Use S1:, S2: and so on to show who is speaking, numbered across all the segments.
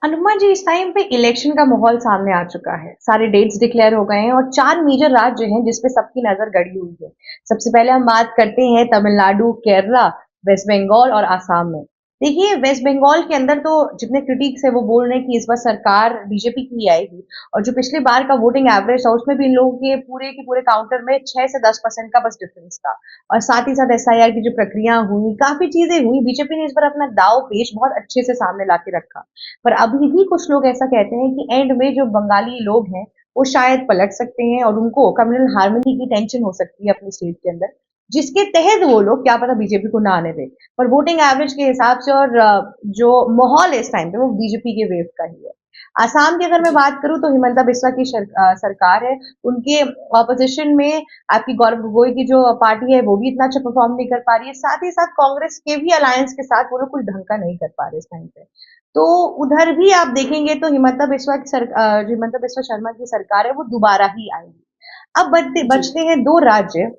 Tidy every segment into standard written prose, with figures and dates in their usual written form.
S1: अनुमा जी, इस टाइम पे इलेक्शन का माहौल सामने आ चुका है। सारे डेट्स डिक्लेयर हो गए हैं और 4 मेजर राज्य हैं जिस पे सबकी नजर गड़ी हुई है। सबसे पहले हम बात करते हैं तमिलनाडु, केरला, वेस्ट बंगाल और आसाम में। देखिए, वेस्ट बंगाल के अंदर तो जितने क्रिटिक्स है वो बोल रहे हैं कि इस बार सरकार बीजेपी की ही आएगी। और जो पिछली बार का वोटिंग एवरेज था उसमें भी इन लोगों के पूरे काउंटर में 6 से 10% का बस डिफरेंस था। और साथ ही साथ एसआईआर की जो प्रक्रिया हुई, काफी चीजें हुई, बीजेपी ने इस बार अपना दाव पेच बहुत अच्छे से सामने ला के रखा। पर अभी भी कुछ लोग ऐसा कहते हैं कि एंड में जो बंगाली लोग हैं वो शायद पलट सकते हैं और उनको कम्युनल हार्मनी की टेंशन हो सकती है अपनी स्टेट के अंदर, जिसके तहत वो लोग क्या पता बीजेपी को ना आने दे। पर वोटिंग एवरेज के हिसाब से और जो माहौल है इस टाइम पे वो बीजेपी के वेव का ही है। आसाम की अगर मैं
S2: जी।
S1: बात करूं तो हिमंता बिस्वा की सरकार है। उनके ऑपोजिशन में आपकी गौरव गोगोई की जो पार्टी है वो भी इतना अच्छा परफॉर्म नहीं कर पा रही है। साथ ही साथ कांग्रेस के भी अलायंस के साथ वो लोग कुछ ढंग का नहीं कर पा रहे इस टाइम पे। तो उधर भी आप देखेंगे तो जो हिमंता बिस्वा शर्मा की सरकार है वो दोबारा ही आएगी। अब बचते
S2: जी।
S1: बचते हैं दो राज्य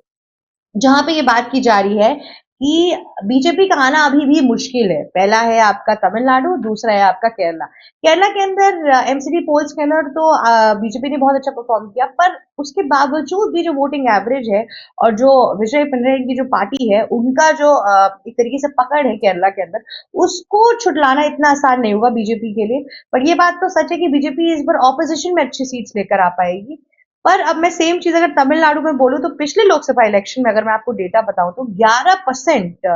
S1: जहां पे ये बात की जा रही है कि बीजेपी का आना अभी भी मुश्किल है। पहला है आपका तमिलनाडु, दूसरा है आपका केरला। केरला के अंदर एमसीडी पोल्स के अंदर तो बीजेपी ने बहुत अच्छा परफॉर्म किया, पर उसके बावजूद भी जो वोटिंग एवरेज है और जो विजय पिनराई की जो पार्टी है उनका जो एक तरीके से पकड़ है केरला के अंदर, उसको छुटलाना इतना आसान नहीं होगा बीजेपी के लिए। पर ये बात तो सच है कि बीजेपी इस बार ऑपोजिशन में अच्छी सीट्स लेकर आ पाएगी। पर अब मैं सेम चीज अगर तमिलनाडु में बोलूं तो पिछले लोकसभा इलेक्शन में अगर मैं आपको डेटा बताऊं तो 11%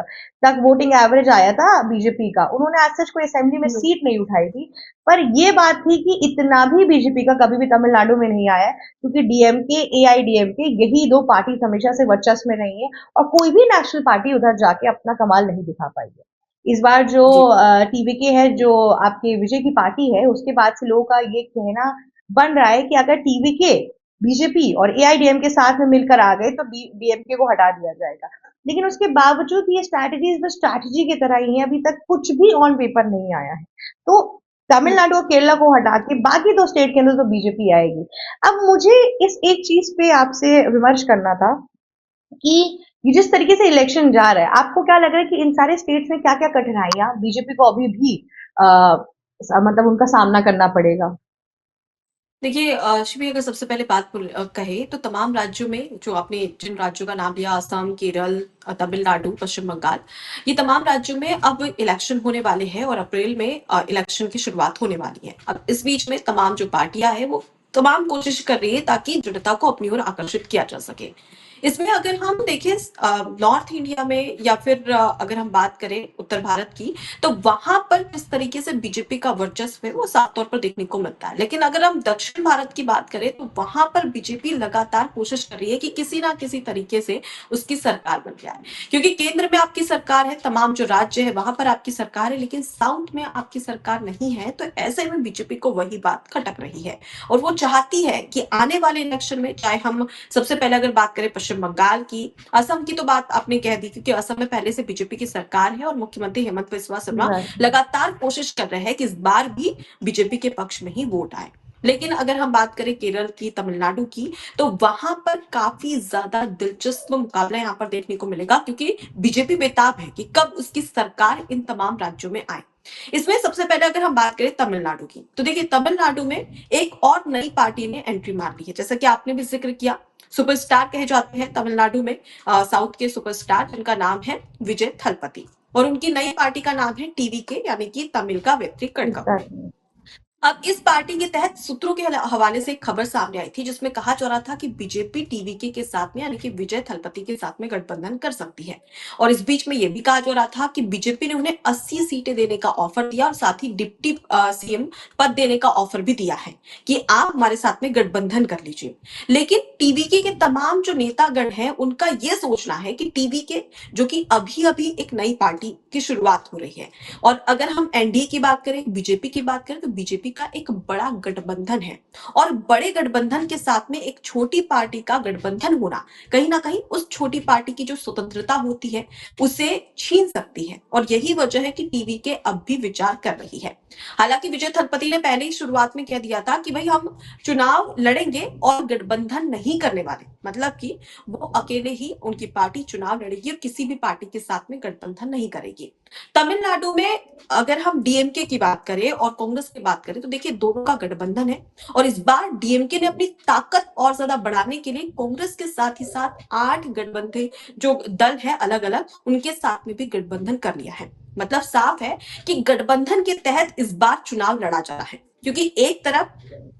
S1: तक वोटिंग एवरेज आया था बीजेपी का। उन्होंने आज सच कोई असेंबली में
S2: हम्म।
S1: सीट नहीं उठाई थी। पर ये बात थी कि इतना भी बीजेपी का कभी भी तमिलनाडु में नहीं आया है, क्योंकि डीएमके एआईडीएमके यही दो पार्टी हमेशा से वर्चस्व में रही है और कोई भी नेशनल पार्टी उधर जाके अपना कमाल नहीं दिखा पाई है। इस बार जो
S2: जी।
S1: टीवीके है, जो आपके विजय की पार्टी है, उसके बाद से लोगों का ये कहना बन रहा है कि अगर टीवीके बीजेपी और एआईडीएम के साथ में मिलकर आ गए तो डीएमके को हटा दिया जाएगा। लेकिन उसके बावजूद ये स्ट्रैटेजीज बस स्ट्रैटेजी की तरह ही है, अभी तक कुछ भी ऑन पेपर नहीं आया है। तो
S2: हम्म।
S1: तमिलनाडु और केरला को हटा के बाकी दो स्टेट के अंदर तो बीजेपी आएगी। अब मुझे इस एक चीज पे आपसे विमर्श करना था कि ये जिस तरीके से इलेक्शन जा रहा है, आपको क्या लग रहा है कि इन सारे स्टेट्स में क्या क्या कठिनाइयां बीजेपी को अभी भी मतलब उनका सामना करना पड़ेगा?
S2: देखिए शिवी, अगर सबसे पहले बात कहे तो तमाम राज्यों में जो आपने जिन राज्यों का नाम लिया, असम, केरल, तमिलनाडु, पश्चिम बंगाल, ये तमाम राज्यों में अब इलेक्शन होने वाले हैं और अप्रैल में इलेक्शन की शुरुआत होने वाली है। अब इस बीच में तमाम जो पार्टियां हैं वो तमाम कोशिश कर रही है ताकि जनता को अपनी ओर आकर्षित किया जा सके। इसमें अगर हम देखें नॉर्थ इंडिया में या फिर अगर हम बात करें उत्तर भारत की, तो वहां पर किस तरीके से बीजेपी का वर्चस्व है वो साफ तौर पर देखने को मिलता है। लेकिन अगर हम दक्षिण भारत की बात करें तो वहां पर बीजेपी लगातार कोशिश कर रही है कि किसी ना किसी तरीके से उसकी सरकार बन जाए, क्योंकि केंद्र में आपकी सरकार है, तमाम जो राज्य है वहां पर आपकी सरकार है, लेकिन साउथ में आपकी सरकार नहीं है। तो ऐसे में बीजेपी को वही बात खटक रही है और वो चाहती है कि आने वाले इलेक्शन में, चाहे हम सबसे पहले अगर बात करें पश्चिम बंगाल की, असम की तो बात आपने कह दी, क्योंकि असम में पहले से बीजेपी की सरकार है और मुख्यमंत्री हेमंत बिस्वा शर्मा लगातार कोशिश कर रहे हैं कि इस बार भी बीजेपी के पक्ष में ही वोट आए। लेकिन अगर हम बात करें केरल की, तमिलनाडु की, तो वहां पर काफी ज्यादा दिलचस्प मुकाबला यहाँ पर देखने को मिलेगा, क्योंकि बीजेपी बेताब है कि कब उसकी सरकार इन तमाम राज्यों में आए। इसमें सबसे पहले अगर हम बात करें तमिलनाडु की, तो देखिए तमिलनाडु में एक और नई पार्टी ने एंट्री मार ली है, जैसा कि आपने भी जिक्र किया। सुपरस्टार कहे जाते हैं तमिलनाडु में साउथ के सुपरस्टार, जिनका नाम है विजय थलपति, और उनकी नई पार्टी का नाम है टीवीके, यानी कि तमिल का व्यक्ति कड़गम।
S1: एग्जैक्टली।
S2: अब इस पार्टी के तहत सूत्रों के हवाले से एक खबर सामने आई थी जिसमें कहा जा रहा था कि बीजेपी टीवीके के साथ में, यानी कि विजय थलपति के साथ में गठबंधन कर सकती है। और इस बीच में यह भी कहा जा रहा था कि बीजेपी ने उन्हें 80 सीटें देने का ऑफर दिया और साथ ही डिप्टी सीएम पद देने का ऑफर भी दिया है कि आप हमारे साथ में गठबंधन कर लीजिए। लेकिन टीवीके के तमाम जो नेतागण हैं उनका यह सोचना है कि टीवीके, जो कि अभी अभी एक नई पार्टी की शुरुआत हो रही है, और अगर हम एनडीए की बात करें, बीजेपी की बात करें, तो बीजेपी का एक बड़ा गठबंधन है, और बड़े गठबंधन के साथ में एक छोटी पार्टी का गठबंधन होना कहीं ना कहीं उस छोटी पार्टी की जो स्वतंत्रता होती है उसे छीन सकती है, और यही वजह है कि टीवी के अब भी विचार कर रही है। हालांकि विजय थलपति ने पहले ही शुरुआत में कह दिया था कि भाई हम चुनाव लड़ेंगे और गठबंधन नहीं करने वाले, मतलब कि वो अकेले ही उनकी पार्टी चुनाव लड़ेगी और किसी भी पार्टी के साथ में गठबंधन नहीं करेगी। तमिलनाडु में अगर हम डीएमके की बात करें और कांग्रेस की बात करें तो देखिए दोनों का गठबंधन है और इस बार डीएमके ने अपनी ताकत और ज्यादा बढ़ाने के लिए कांग्रेस के साथ ही साथ 8 गठबंधन जो दल है अलग अलग उनके साथ में भी गठबंधन कर लिया है। मतलब साफ है कि गठबंधन के तहत इस बार चुनाव लड़ा जा रहा है क्योंकि एक तरफ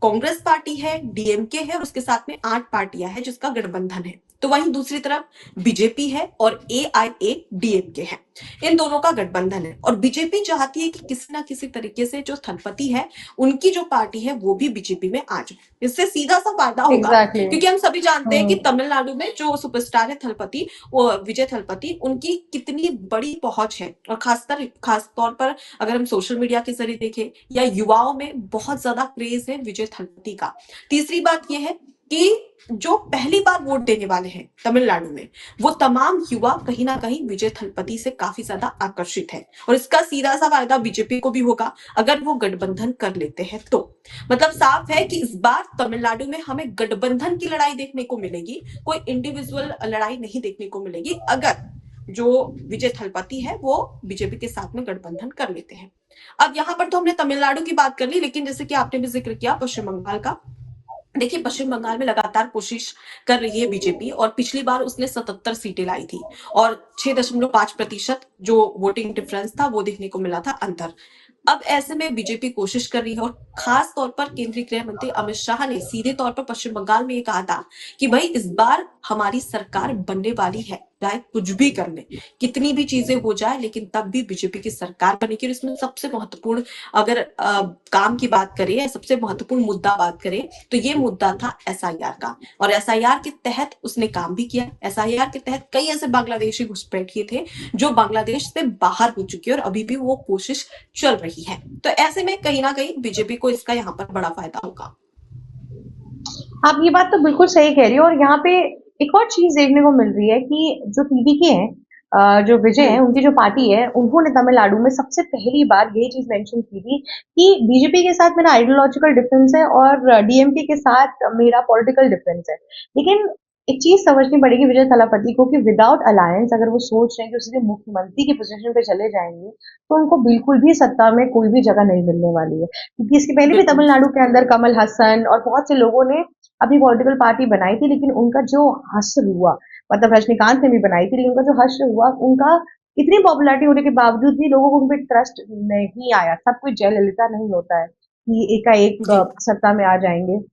S2: कांग्रेस पार्टी है, डीएमके है और उसके साथ में 8 पार्टियां हैं जिसका गठबंधन है, तो वहीं दूसरी तरफ बीजेपी है और एआईएडीएमके है। इन दोनों का गठबंधन है और बीजेपी चाहती है कि किसी ना किसी तरीके से जो थलपति है उनकी जो पार्टी है वो भी बीजेपी में आ जाए। इससे सीधा सा फायदा होगा
S1: एग्जैक्टली।
S2: क्योंकि हम सभी जानते हैं कि
S1: हम्म।
S2: तमिलनाडु में जो सुपरस्टार है थलपति, वो विजय थलपति, उनकी कितनी बड़ी पहुंच है और खास तौर पर अगर हम सोशल मीडिया के जरिए देखें या युवाओं में बहुत ज्यादा क्रेज है विजय थलपति का। तीसरी बात यह है कि जो पहली बार वोट देने वाले हैं तमिलनाडु में वो तमाम युवा कहीं ना कहीं विजय थलपति से काफी ज्यादा आकर्षित है और इसका सीधा सा फायदा बीजेपी को भी होगा अगर वो गठबंधन कर लेते हैं तो। मतलब साफ है कि इस बार तमिलनाडु में हमें गठबंधन की लड़ाई देखने को मिलेगी, कोई इंडिविजुअल लड़ाई नहीं देखने को मिलेगी अगर जो विजय थलपति है वो बीजेपी के साथ में गठबंधन कर लेते हैं। अब यहाँ पर तो हमने तमिलनाडु की बात कर ली, लेकिन जैसे कि आपने भी जिक्र किया पश्चिम बंगाल का, देखिए पश्चिम बंगाल में लगातार कोशिश कर रही है बीजेपी और पिछली बार उसने 77 सीटें लाई थी और 6.5% जो वोटिंग डिफरेंस था वो देखने को मिला था अंतर। अब ऐसे में बीजेपी कोशिश कर रही है और खास तौर पर केंद्रीय गृह मंत्री अमित शाह ने सीधे तौर पर पश्चिम बंगाल में ये कहा था कि भाई इस बार हमारी सरकार बनने वाली है, चाहे कुछ भी कर ले, कितनी भी चीजें हो जाए लेकिन तब भी बीजेपी की सरकार बनेगी। और इसमें सबसे महत्वपूर्ण अगर काम की बात करें, सबसे महत्वपूर्ण मुद्दा बात करें तो ये मुद्दा था एसआईआर का और एसआईआर के तहत उसने काम भी किया। एसआईआर के तहत कई ऐसे बांग्लादेशी घुसपैठिए थे जो बांग्लादेश से बाहर हो चुके और अभी भी वो कोशिश चल रही है, तो ऐसे में कहीं ना कहीं बीजेपी को इसका यहाँ पर बड़ा फायदा होगा।
S1: आप ये बात तो बिल्कुल सही कह रही हो और यहाँ पे एक और चीज देखने को मिल रही है कि जो टीवीके हैं, जो विजय है
S2: हम्म
S1: उनकी जो पार्टी है उन्होंने तमिलनाडु में सबसे पहली बार यही चीज मेंशन की थी कि बीजेपी के साथ मेरा आइडियोलॉजिकल डिफरेंस है और डीएमके के साथ मेरा पॉलिटिकल डिफरेंस है। लेकिन एक चीज समझनी पड़ेगी विजय थलापति को कि विदाउट अलायंस अगर वो सोच रहे हैं कि वो सीधे मुख्यमंत्री की पोजीशन पे चले जाएंगे तो उनको बिल्कुल भी सत्ता में कोई भी जगह नहीं मिलने वाली है, क्योंकि इसके पहले भी
S2: बिल्कुल।
S1: तमिलनाडु के अंदर कमल हसन और बहुत से लोगों ने अपनी पॉलिटिकल पार्टी बनाई थी, लेकिन उनका जो हश्र हुआ, मतलब रजनीकांत ने भी बनाई थी, लेकिन उनका जो हश्र हुआ, उनका इतनी पॉपुलैरिटी होने के बावजूद भी लोगों को उन पे ट्रस्ट नहीं आया। सब कुछ जयललिता नहीं होता है कि एकाएक
S2: जी
S1: सत्ता में आ जाएंगे।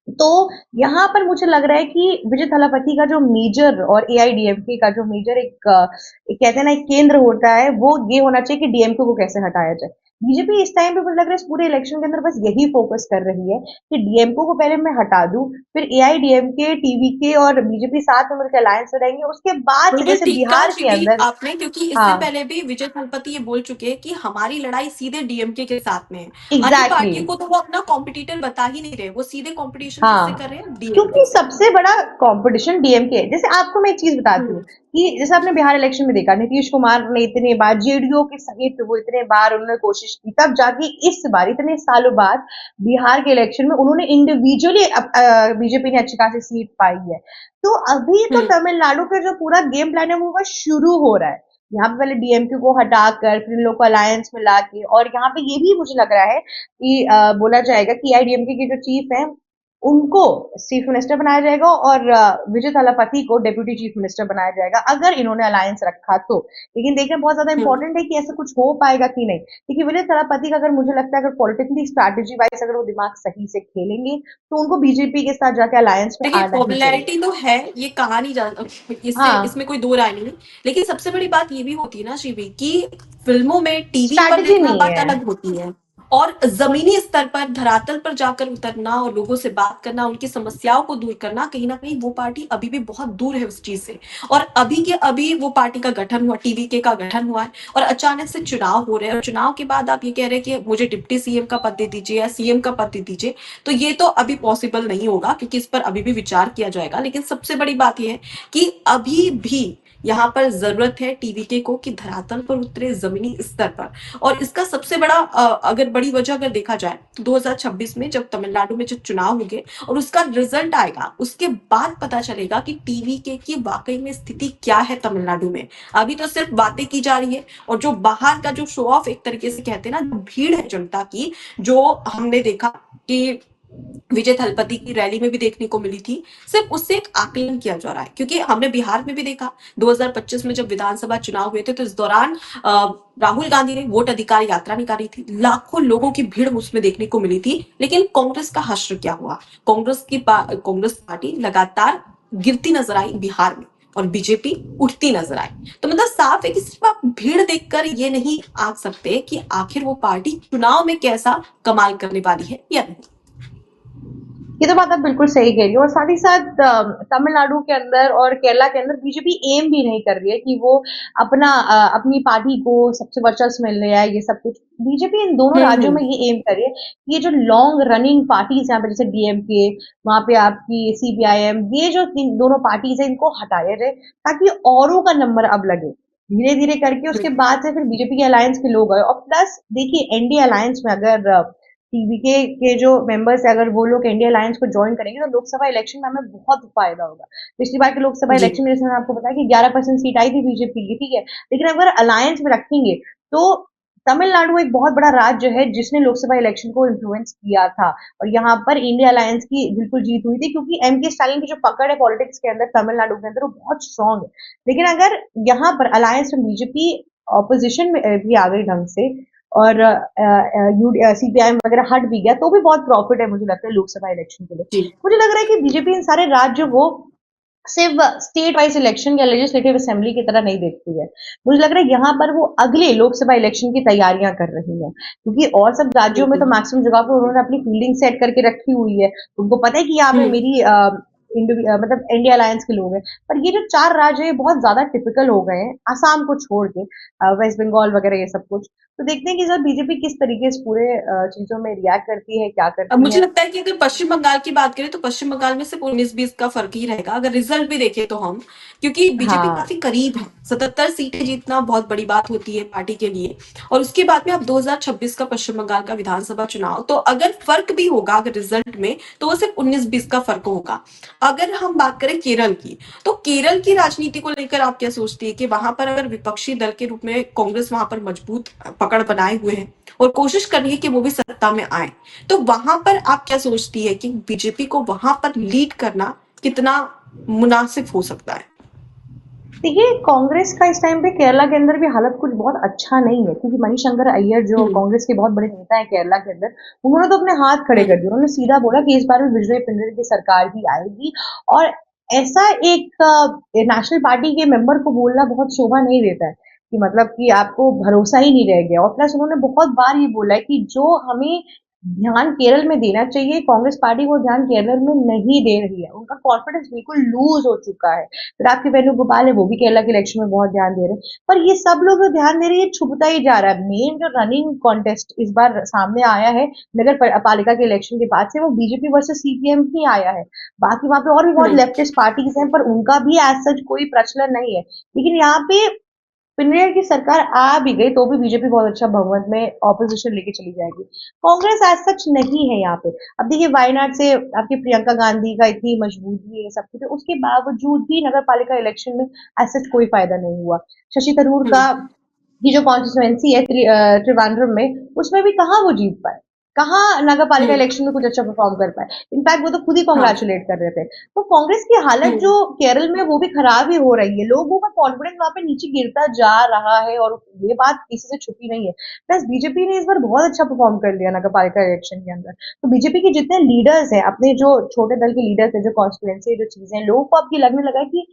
S1: तो यहाँ पर मुझे लग रहा है कि विजय थलापति का जो मेजर और एआईडीएमके का जो मेजर एक कहते हैं ना एक केंद्र होता है, वो ये होना चाहिए कि डीएमके को कैसे हटाया जाए। बीजेपी इस टाइम पे मुझे लग रहा है इस पूरे इलेक्शन के अंदर बस यही फोकस कर रही है कि डीएमके को पहले मैं हटा दूं, फिर एआईडीएमके, टीवीके और बीजेपी साथ में मिलकर अलायंस में रहेंगे, उसके बाद
S2: बिल्कुल
S1: जैसे
S2: ठीक कहा
S1: बिहार के
S2: शिवी
S1: अंदर।
S2: आपने, क्योंकि इससे
S1: हाँ,
S2: पहले भी विजय थलपति ये बोल चुके हैं कि हमारी लड़ाई सीधे डीएमके के साथ में है। अन्य
S1: एग्जैक्टली।
S2: पार्टियों को तो वो अपना कॉम्पिटिटर बता ही नहीं रहे, वो सीधे कॉम्पिटिशन किससे कर
S1: हाँ,
S2: रहे हैं, डीएमके
S1: क्योंकि
S2: से।
S1: सबसे बड़ा कंपटीशन डीएमके है। जैसे आपको मैं एक चीज बताती
S2: हम्म
S1: हूँ कि जैसे आपने बिहार इलेक्शन में देखा, नीतीश कुमार ने इतने बार जेडीयू के सहित वो इतने बार उन्होंने कोशिश की, तब जाके इस बार इतने सालों बाद बिहार के इलेक्शन में उन्होंने इंडिविजुअली बीजेपी ने अच्छी खासी सीट पाई है। तो अभी तो
S2: हम्म
S1: तमिलनाडु का जो पूरा गेम प्लान है वो बस शुरू हो रहा है। यहाँ पे पहले डीएमके को हटाकर फिर इन लोग को अलायंस में लाके, और यहाँ पे ये भी मुझे लग रहा है कि बोला जाएगा कि आईडीएमके के जो चीफ है उनको चीफ मिनिस्टर बनाया जाएगा और विजय थालापति को डेप्यूटी चीफ मिनिस्टर बनाया जाएगा अगर इन्होंने अलायंस रखा तो। लेकिन देखना बहुत ज्यादा
S2: हम्म
S1: इंपॉर्टेंट है कि ऐसा कुछ हो पाएगा कि नहीं, क्योंकि विजय थालापति का अगर मुझे लगता है अगर पॉलिटिकली स्ट्रैटेजी वाइज अगर वो दिमाग सही से खेलेंगे तो उनको बीजेपी के साथ जाके अलायंस में
S2: देखिए
S1: आना ही चाहिए।
S2: पॉपुलैरिटी तो है, ये कहा नहीं जा, इससे
S1: हाँ,
S2: इसमें कोई दो राय नहीं, लेकिन सबसे बड़ी बात ये भी होती है ना शिवी कि फिल्मों में टीवी पर
S1: स्ट्रैटेजी
S2: देखना
S1: नहीं
S2: बात
S1: है।
S2: अलग होती है और जमीनी स्तर पर धरातल पर जाकर उतरना और लोगों से बात करना, उनकी समस्याओं को दूर करना, कहीं ना कहीं वो पार्टी अभी भी बहुत दूर है उस चीज से। और अभी के अभी वो पार्टी का गठन हुआ, टीवीके का गठन हुआ है और अचानक से चुनाव हो रहे हैं और चुनाव के बाद आप ये कह रहे हैं कि मुझे डिप्टी सीएम का पद दे दीजिए या सीएम का पद दे दीजिए, तो ये तो अभी पॉसिबल नहीं होगा क्योंकि इस पर अभी भी विचार किया जाएगा। लेकिन सबसे बड़ी बात यह है कि अभी भी यहाँ पर जरूरत है टीवीके को कि धरातल पर उतरे जमीनी स्तर पर। और इसका सबसे बड़ा अगर बड़ी वजह अगर देखा जाए तो 2026 में जब तमिलनाडु में जो चुनाव होंगे और उसका रिजल्ट आएगा, उसके बाद पता चलेगा कि टीवीके की वाकई में स्थिति क्या है तमिलनाडु में। अभी तो सिर्फ बातें की जा रही है, और जो बाहर का जो शो ऑफ एक तरीके से कहते हैं ना, जो भीड़ है जनता की, जो हमने देखा कि विजय थलपति की रैली में भी देखने को मिली थी, सिर्फ उससे एक आकलन किया जा रहा है। क्योंकि हमने बिहार में भी देखा 2025 में जब विधानसभा चुनाव हुए थे, तो इस दौरान राहुल गांधी ने वोट अधिकार यात्रा निकाली थी, लाखों लोगों की भीड़ उसमें देखने को मिली थी। लेकिन कांग्रेस का हश्र क्या हुआ? कांग्रेस पार्टी लगातार गिरती नजर आई बिहार में, और बीजेपी उठती नजर आई। तो मतलब साफ है कि सिर्फ आप भीड़ देखकर ये नहीं आंक सकते कि आखिर वो पार्टी चुनाव में कैसा कमाल करने वाली है या नहीं।
S1: ये तो बात आप बिल्कुल सही कह रही हो, और साथ ही साथ तमिलनाडु के अंदर और केरला के अंदर बीजेपी एम भी नहीं कर रही है कि वो अपनी पार्टी को सबसे वर्चस्व मिल रहा है, ये सब कुछ। बीजेपी इन दोनों राज्यों में
S2: हम्म।
S1: ये एम कर रही है कि ये जो लॉन्ग रनिंग पार्टीज यहाँ पे जैसे डीएमके, वहां पे आपकी सीपीआईएम, ये जो दोनों पार्टीज है इनको हटाया जाए, ताकि औरों का नंबर अब लगे धीरे धीरे करके। उसके
S2: बिल्कुल।
S1: बाद से फिर बीजेपी के अलायंस के लोग आए, और प्लस देखिए एनडीए अलायंस में अगर टीवीके के जो मेंबर्स है, अगर वो लोग इंडिया अलायंस को ज्वाइन करेंगे तो लोकसभा इलेक्शन में हमें बहुत फायदा होगा। पिछली बार के लोकसभा
S2: जी।
S1: इलेक्शन में जैसे मैंने आपको बताया कि 11% सीट आई थी बीजेपी की, ठीक है, लेकिन अगर अलायंस में रखेंगे तो तमिलनाडु एक बहुत बड़ा राज्य है जिसने लोकसभा इलेक्शन को इन्फ्लुएंस किया था, और यहाँ पर इंडिया अलायंस की बिल्कुल जीत हुई थी, क्योंकि एम के स्टालिन की जो पकड़ है पॉलिटिक्स के अंदर तमिलनाडु के अंदर वो बहुत स्ट्रांग है। लेकिन अगर यहाँ पर अलायंस में बीजेपी ऑपोजिशन में भी आ गई ढंग से, और सीपीआईएम वगैरह हट भी गया, तो भी बहुत प्रॉफिट है मुझे लगता है लोकसभा इलेक्शन के लिए।
S2: जी।
S1: मुझे लग रहा है कि बीजेपी इन सारे राज्यों को सिर्फ स्टेट वाइज इलेक्शन या लेजिस्लेटिव असेंबली की तरह नहीं देखती है। मुझे लग रहा है यहाँ पर वो अगले लोकसभा इलेक्शन की तैयारियां कर रही है, क्योंकि और सब राज्यों में तो
S2: बिल्कुल।
S1: मैक्सिमम जगह पर उन्होंने अपनी फील्डिंग सेट करके रखी हुई है। उनको पता है कि यहाँ पे
S2: हम्म।
S1: मेरी मतलब इंडिया अलायंस के लोग हैं। पर ये जो चार राज्य है बहुत ज्यादा टिपिकल हो गए हैं, आसाम को छोड़ के, वेस्ट बंगाल वगैरह ये सब कुछ। तो देखते हैं कि सर बीजेपी किस तरीके से पूरे चीजों में रिएक्ट करती है, क्या
S2: अब
S1: करती
S2: मुझे
S1: है।
S2: लगता है कि अगर पश्चिम बंगाल की बात करें तो पश्चिम बंगाल में सिर्फ 19-20 का फर्क ही रहेगा, अगर रिजल्ट भी देखें तो हम। क्योंकि बीजेपी
S1: हाँ,
S2: काफी करीब है, 77 सीटें जीतना बहुत बड़ी बात होती है पार्टी के लिए। और उसके बाद में अब 2026 का पश्चिम बंगाल का विधानसभा चुनाव, तो अगर फर्क भी होगा अगर रिजल्ट में, तो वो सिर्फ 19-20 का फर्क होगा। अगर हम बात करें केरल की, तो केरल की राजनीति को लेकर आप क्या सोचती है कि वहां पर अगर विपक्षी दल के रूप में कांग्रेस वहां पर मजबूत पकड़ बनाए हुए है और कोशिश कर रही है कि वो भी सत्ता में आए, तो वहां पर आप क्या सोचती है कि बीजेपी को वहां पर लीड करना कितना मुनासिब हो सकता है?
S1: देखिए कांग्रेस का इस टाइम पे केरला के अंदर भी हालत कुछ बहुत अच्छा नहीं है, क्योंकि मणिशंकर अय्यर जो
S2: हम्म।
S1: कांग्रेस के बहुत बड़े नेता है केरला के अंदर, उन्होंने तो अपने हाथ खड़े कर
S2: हम्म।
S1: दिए। उन्होंने सीधा बोला कि इस बार भी विजय पिंडर की सरकार ही आएगी, और ऐसा एक नेशनल पार्टी के मेंबर को बोलना बहुत शोभा नहीं देता है, कि मतलब कि आपको भरोसा ही नहीं रह गया। और प्लस उन्होंने बहुत बार ये बोला है कि जो हमें ध्यान केरल में देना चाहिए, कांग्रेस पार्टी को ध्यान केरल में नहीं दे रही है। उनका कॉन्फिडेंस बिल्कुल लूज हो चुका है। फिर आपके वेणुगोपाल है, वो भी केरला के इलेक्शन में बहुत ध्यान दे रहे हैं, पर ये सब लोग जो ध्यान दे रहे हैं ये छुपता ही जा रहा है। मेन जो रनिंग कॉन्टेस्ट इस बार सामने आया है पालिका के इलेक्शन के बाद से, वो बीजेपी वर्सेस सीपीएम ही आया है। बाकी वहां पे और भी बहुत
S2: हम्म।
S1: लेफ्टिस्ट पार्टीज हैं, पर उनका भी एज सच कोई प्रचलन नहीं है। लेकिन यहाँ पे पिनरेर की सरकार आ भी गई तो भी बीजेपी बहुत अच्छा बहुमत में ऑपोजिशन लेके चली जाएगी। कांग्रेस एज सच नहीं है यहाँ पे। अब देखिए वायनाड से आपकी प्रियंका गांधी का इतनी मजबूती है, सब कुछ है, उसके बावजूद भी नगर पालिका इलेक्शन में एज सच कोई फायदा नहीं हुआ। शशि थरूर का
S2: हम्म।
S1: की जो कॉन्स्टिट्यूएंसी है त्रिवांद्रम में, उसमें भी कहाँ वो जीत पाए, कहाँ नगर पालिका
S2: हम्म।
S1: इलेक्शन में कुछ अच्छा परफॉर्म कर पाए। इनफैक्ट वो तो खुद ही
S2: हाँ।
S1: कॉन्ग्रेचुलेट कर रहे थे। तो कांग्रेस की हालत
S2: हम्म।
S1: जो केरल में वो भी खराब ही हो रही है, लोगों का कॉन्फिडेंस वहां पे नीचे गिरता जा रहा है, और ये बात किसी से छुपी नहीं है। प्लस बीजेपी ने इस बार बहुत अच्छा परफॉर्म कर लिया नगर पालिका इलेक्शन के अंदर। तो बीजेपी के जितने लीडर्स हैं, अपने जो छोटे दल के लीडर्स हैं, जो कॉन्स्टिट्यूएंसी जो चीजें हैं, लोगों को अब ये लगने लगा है कि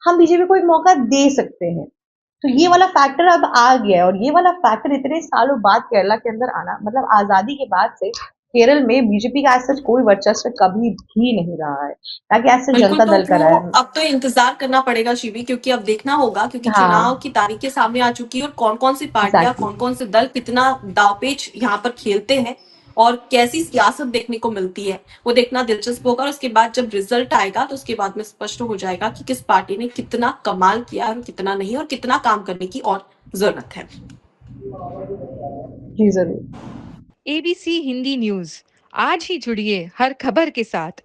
S1: हम बीजेपी को एक मौका दे सकते हैं। तो ये वाला फैक्टर अब आ गया है, और ये वाला फैक्टर इतने सालों बाद केरला के अंदर आना, मतलब आजादी के बाद से केरल में बीजेपी का ऐसा कोई वर्चस्व कभी भी नहीं रहा है, ताकि ऐसे
S2: बिल्कुल,
S1: जनता
S2: तो
S1: दल का
S2: वो
S1: रहा है।
S2: अब तो इंतजार करना पड़ेगा शिवी, क्योंकि अब देखना होगा, क्योंकि चुनाव
S1: हाँ,
S2: की तारीखें सामने आ चुकी है और कौन कौन सी पार्टियां,
S1: एग्जैक्टली।
S2: कौन कौन से दल कितना दावपेच यहाँ पर खेलते हैं। और कैसी सियासत देखने को मिलती है, वो देखना दिलचस्प होगा और उसके बाद जब रिजल्ट आएगा तो उसके बाद में स्पष्ट हो जाएगा कि किस पार्टी ने कितना कमाल किया और कितना नहीं और कितना काम करने की और ज़रूरत है।
S1: जी, ज़रूर।
S3: एबीसी हिंदी न्यूज़ आज ही जुड़िए हर खबर के साथ